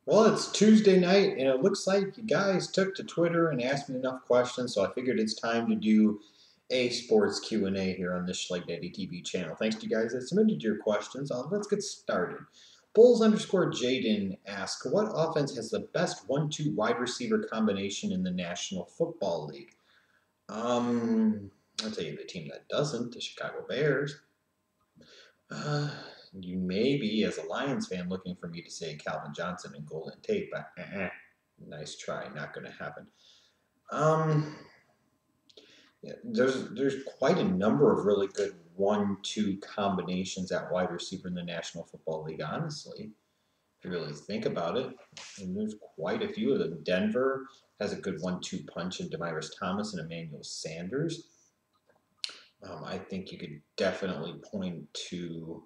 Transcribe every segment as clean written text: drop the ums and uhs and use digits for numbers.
Well, it's Tuesday night, and it looks like you guys took to Twitter and asked me enough questions, so I figured it's time to do a sports Q&A here on this Schleg Daddy TV channel. Thanks to you guys that submitted your questions. Let's get started. Bulls_Jaden asks, what offense has the best 1-2 wide receiver combination in the National Football League? I'll tell you the team that doesn't, the Chicago Bears. Uh, you may be, as a Lions fan, looking for me to say Calvin Johnson and Golden Tate, but nice try, not going to happen. Yeah, there's quite a number of really good 1-2 combinations at wide receiver in the National Football League, honestly, if you really think about it. And there's quite a few of them. Denver has a good 1-2 punch in Demaryius Thomas and Emmanuel Sanders. I think you could definitely point to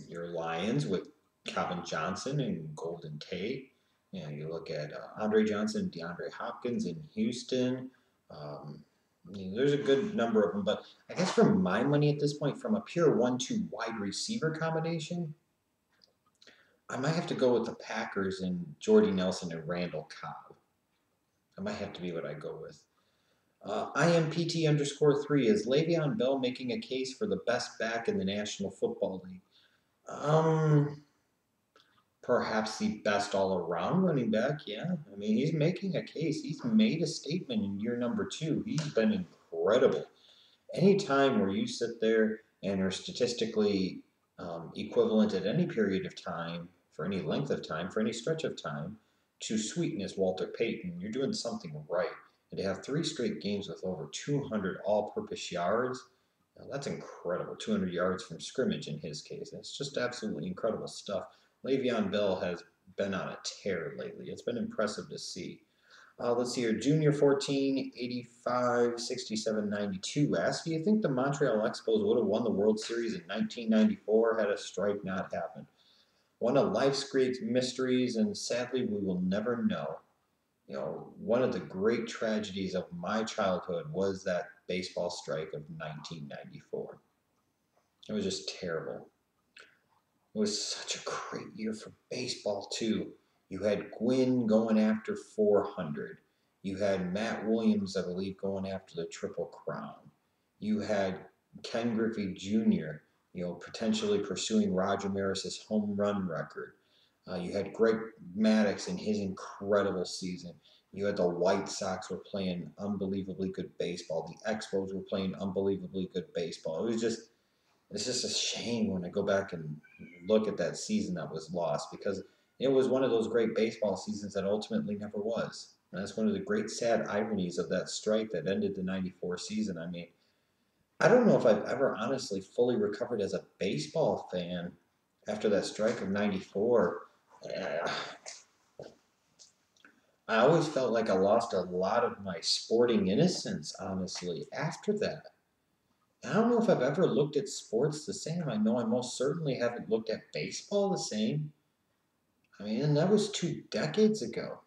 your Lions with Calvin Johnson and Golden Tate. You look at Andre Johnson, DeAndre Hopkins in Houston. There's a good number of them, but I guess for my money at this point, from a pure 1-2 wide receiver combination, I might have to go with the Packers and Jordy Nelson and Randall Cobb. That might have to be what I go with. IMPT_3 is Le'Veon Bell making a case for the best back in the National Football League? Perhaps the best all-around running back, yeah. I mean, he's making a case. He's made a statement in year number 2. He's been incredible. Any time where you sit there and are statistically equivalent at any period of time, for any length of time, for any stretch of time, to sweetness Walter Payton, you're doing something right. And to have 3 straight games with over 200 all-purpose yards, that's incredible. 200 yards from scrimmage in his case. It's just absolutely incredible stuff. Le'Veon Bell has been on a tear lately. It's been impressive to see. Let's see here. Junior 14, 85, 67, 92 asks, do you think the Montreal Expos would have won the World Series in 1994 had a strike not happened? One of life's great mysteries, and sadly we will never know. One of the great tragedies of my childhood was that baseball strike of 1994. It was just terrible. It was such a great year for baseball, too. You had Gwynn going after 400. You had Matt Williams, I believe, going after the Triple Crown. You had Ken Griffey Jr., potentially pursuing Roger Maris's home run record. You had Greg Maddux in his incredible season. You had the White Sox were playing unbelievably good baseball. The Expos were playing unbelievably good baseball. It's just a shame when I go back and look at that season that was lost, because it was one of those great baseball seasons that ultimately never was. And that's one of the great sad ironies of that strike that ended the 94 season. I mean, I don't know if I've ever honestly fully recovered as a baseball fan after that strike of 94. I always felt like I lost a lot of my sporting innocence, honestly, after that. I don't know if I've ever looked at sports the same. I know I most certainly haven't looked at baseball the same. I mean, and that was 2 decades ago.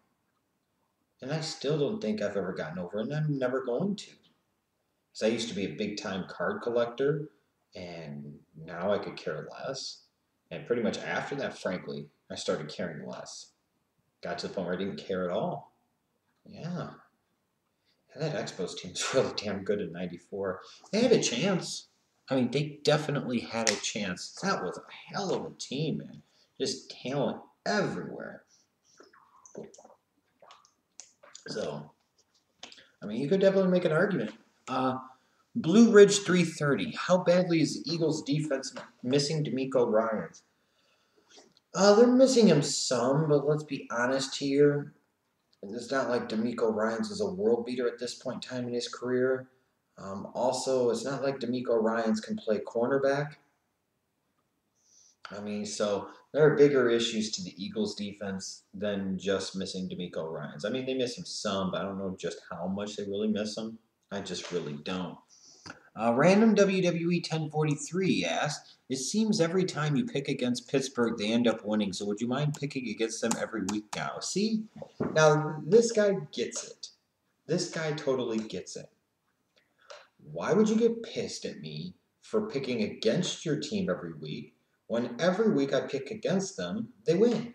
And I still don't think I've ever gotten over it, and I'm never going to. Because I used to be a big-time card collector, and now I could care less. And pretty much after that, frankly, I started caring less. Got to the point where I didn't care at all. Yeah. And that Expos team was really damn good in 94. They had a chance. I mean, they definitely had a chance. That was a hell of a team, man. Just talent everywhere. So, I mean, you could definitely make an argument. Blue Ridge 330. How badly is the Eagles' defense missing DeMeco Ryans? They're missing him some, but let's be honest here. It's not like DeMeco Ryans is a world beater at this point in time in his career. Also, it's not like DeMeco Ryans can play cornerback. I mean, so there are bigger issues to the Eagles' defense than just missing DeMeco Ryans. I mean, they miss him some, but I don't know just how much they really miss him. I just really don't. Random WWE 1043 asks, it seems every time you pick against Pittsburgh, they end up winning, so would you mind picking against them every week now? See? Now, this guy gets it. This guy totally gets it. Why would you get pissed at me for picking against your team every week when every week I pick against them, they win.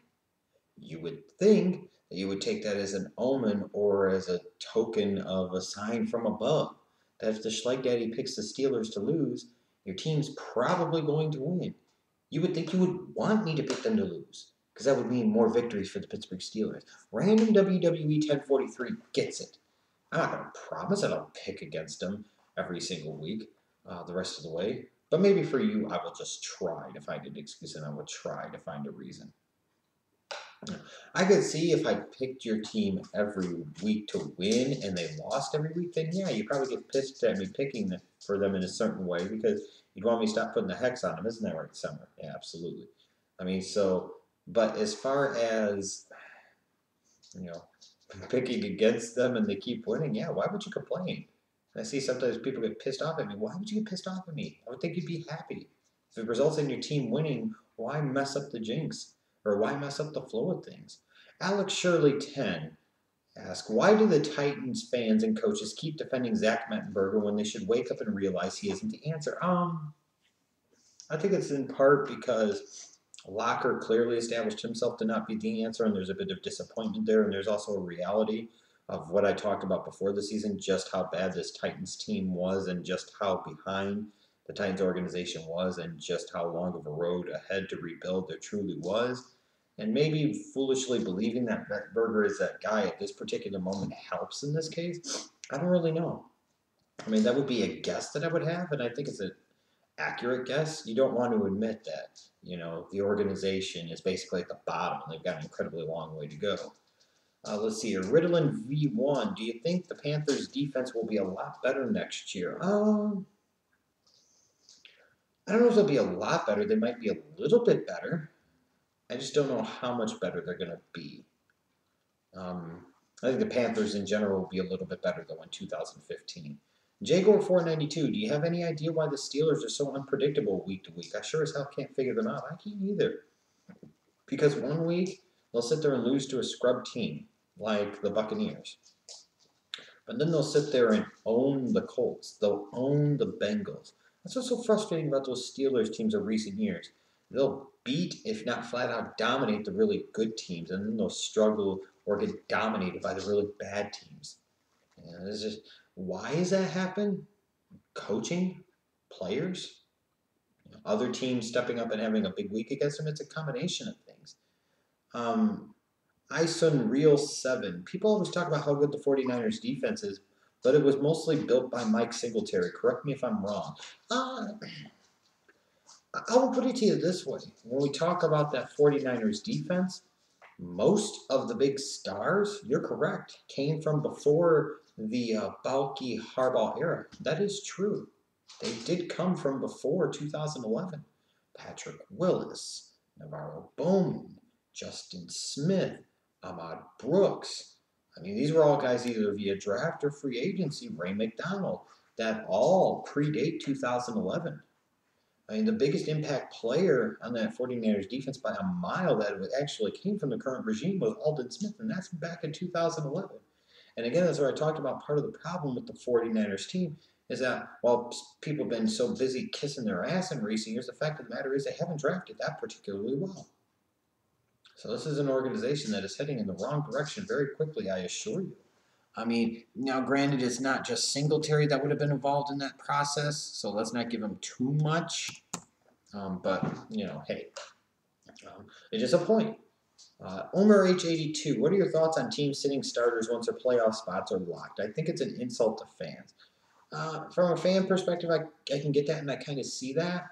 You would think that you would take that as an omen or as a token of a sign from above. That if the Schleich Daddy picks the Steelers to lose, your team's probably going to win. You would think you would want me to pick them to lose, because that would mean more victories for the Pittsburgh Steelers. Random WWE 1043 gets it. I'm not going to promise that I'll pick against them every single week the rest of the way. But maybe for you, I will just try to find an excuse and I will try to find a reason. I could see if I picked your team every week to win and they lost every week, then yeah, you probably get pissed at me picking for them in a certain way because you'd want me to stop putting the hex on them, isn't that right, Summer? Yeah, absolutely. I mean, so, but as far as, you know, picking against them and they keep winning, yeah, why would you complain? I see sometimes people get pissed off at me. Why would you get pissed off at me? I would think you'd be happy. If it results in your team winning, why mess up the jinx? Or why mess up the flow of things? Alex Shirley 10 asks, why do the Titans fans and coaches keep defending Zach Mettenberger when they should wake up and realize he isn't the answer? I think it's in part because Locker clearly established himself to not be the answer, and there's a bit of disappointment there. And there's also a reality of what I talked about before the season, just how bad this Titans team was, and just how behind the Titans organization was, and just how long of a road ahead to rebuild there truly was. And maybe foolishly believing that Berger is that guy at this particular moment helps in this case. I don't really know. I mean, that would be a guess that I would have, and I think it's an accurate guess. You don't want to admit that, the organization is basically at the bottom and they've got an incredibly long way to go. Let's see here. Ritalin V1. Do you think the Panthers' defense will be a lot better next year? I don't know if they'll be a lot better. They might be a little bit better. I just don't know how much better they're going to be. I think the Panthers in general will be a little bit better though in 2015. Jagor492, do you have any idea why the Steelers are so unpredictable week to week? I sure as hell can't figure them out. I can't either. Because one week they'll sit there and lose to a scrub team like the Buccaneers. But then they'll sit there and own the Colts. They'll own the Bengals. That's what's so frustrating about those Steelers teams of recent years. They'll beat, if not flat out dominate, the really good teams, and then they'll struggle or get dominated by the really bad teams. It's just, why does that happen? Coaching, players, other teams stepping up and having a big week against them. It's a combination of things. Isun Real 7. People always talk about how good the 49ers defense is, but it was mostly built by Mike Singletary. Correct me if I'm wrong. I will put it to you this way. When we talk about that 49ers defense, most of the big stars, you're correct, came from before the bulky Harbaugh era. That is true. They did come from before 2011. Patrick Willis, Navarro Bowman, Justin Smith, Ahmad Brooks. I mean, these were all guys either via draft or free agency, Ray McDonald, that all predate 2011. I mean, the biggest impact player on that 49ers defense by a mile that actually came from the current regime was Aldon Smith, and that's back in 2011. And again, that's where I talked about part of the problem with the 49ers team is that while people have been so busy kissing their ass in recent years, the fact of the matter is they haven't drafted that particularly well. So this is an organization that is heading in the wrong direction very quickly, I assure you. I mean, now granted, it's not just Singletary that would have been involved in that process, so let's not give him too much. But, hey, it's just a point. Omer H82, what are your thoughts on teams sitting starters once their playoff spots are locked? I think it's an insult to fans. From a fan perspective, I can get that and I kind of see that.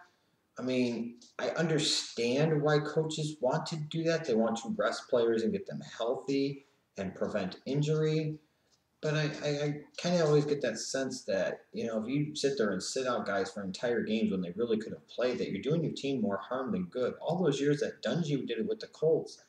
I mean, I understand why coaches want to do that. They want to rest players and get them healthy and prevent injury. But I kind of always get that sense that, if you sit there and sit out guys for entire games when they really could have played, that you're doing your team more harm than good. All those years that Dungy did it with the Colts,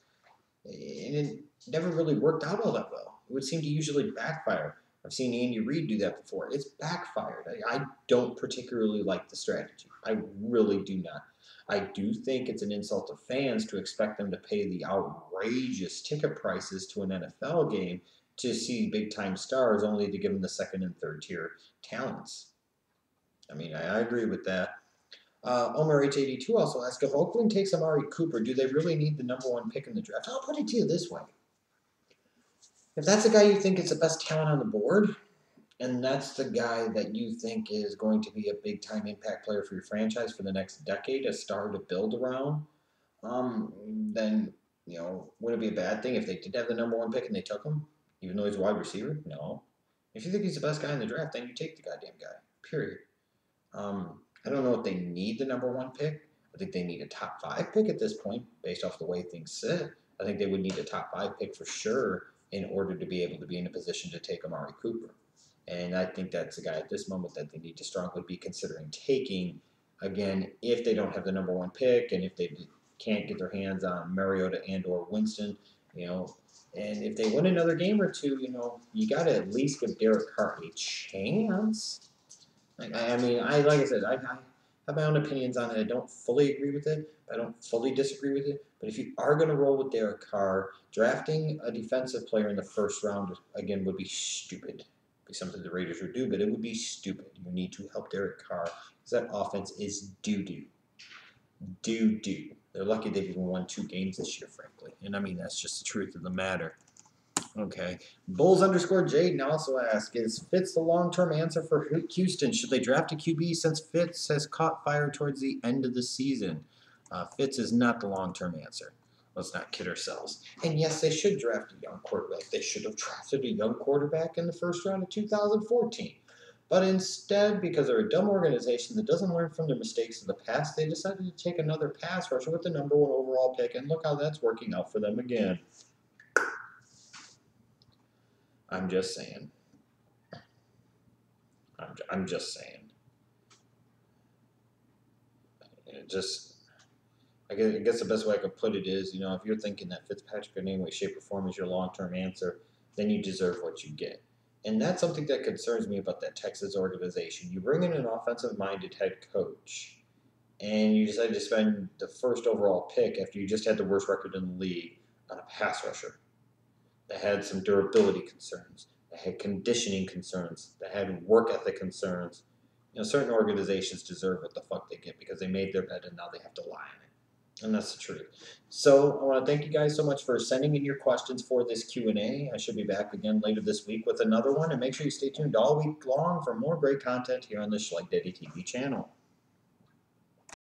and it never really worked out all that well. It would seem to usually backfire. I've seen Andy Reid do that before. It's backfired. I don't particularly like the strategy. I really do not. I do think it's an insult to fans to expect them to pay the outrageous ticket prices to an NFL game to see big-time stars only to give them the second and third tier talents. I mean, I agree with that. Omar H82 also asked, if Oakland takes Amari Cooper, do they really need the #1 pick in the draft? I'll put it to you this way. If that's the guy you think is the best talent on the board, and that's the guy that you think is going to be a big time impact player for your franchise for the next decade, a star to build around, then wouldn't it be a bad thing if they did have the #1 pick and they took him, even though he's a wide receiver? No. If you think he's the best guy in the draft, then you take the goddamn guy. Period. I don't know if they need the #1 pick. I think they need a top 5 pick at this point, based off the way things sit. I think they would need a top 5 pick for sure in order to be able to be in a position to take Amari Cooper. And I think that's a guy at this moment that they need to strongly be considering taking. Again, if they don't have the #1 pick and if they can't get their hands on Mariota and or Winston, and if they win another game or two, you got to at least give Derek Carr a chance. Like I said, I have my own opinions on it. I don't fully agree with it. I don't fully disagree with it. But if you are going to roll with Derek Carr, drafting a defensive player in the first round again would be stupid. Be something the Raiders would do, but it would be stupid. You need to help Derek Carr because that offense is doo-doo. Doo-doo. They're lucky they've even won 2 games this year, frankly. And that's just the truth of the matter. Okay. Bulls_Jaden also asked, is Fitz the long-term answer for Houston? Should they draft a QB since Fitz has caught fire towards the end of the season? Fitz is not the long-term answer. Let's not kid ourselves. And yes, they should draft a young quarterback. They should have drafted a young quarterback in the first round of 2014. But instead, because they're a dumb organization that doesn't learn from their mistakes of the past, they decided to take another pass rusher with the #1 overall pick, and look how that's working out for them again. I'm just saying. I'm just saying. I guess the best way I could put it is, if you're thinking that Fitzpatrick in any way, shape, or form is your long-term answer, then you deserve what you get. And that's something that concerns me about that Texas organization. You bring in an offensive-minded head coach, and you decide to spend the first overall pick after you just had the worst record in the league on a pass rusher that had some durability concerns, that had conditioning concerns, that had work ethic concerns. Certain organizations deserve what the fuck they get because they made their bed and now they have to lie on it. And that's the truth. So I want to thank you guys so much for sending in your questions for this Q&A. I should be back again later this week with another one. And make sure you stay tuned all week long for more great content here on the Schleg Daddy TV channel.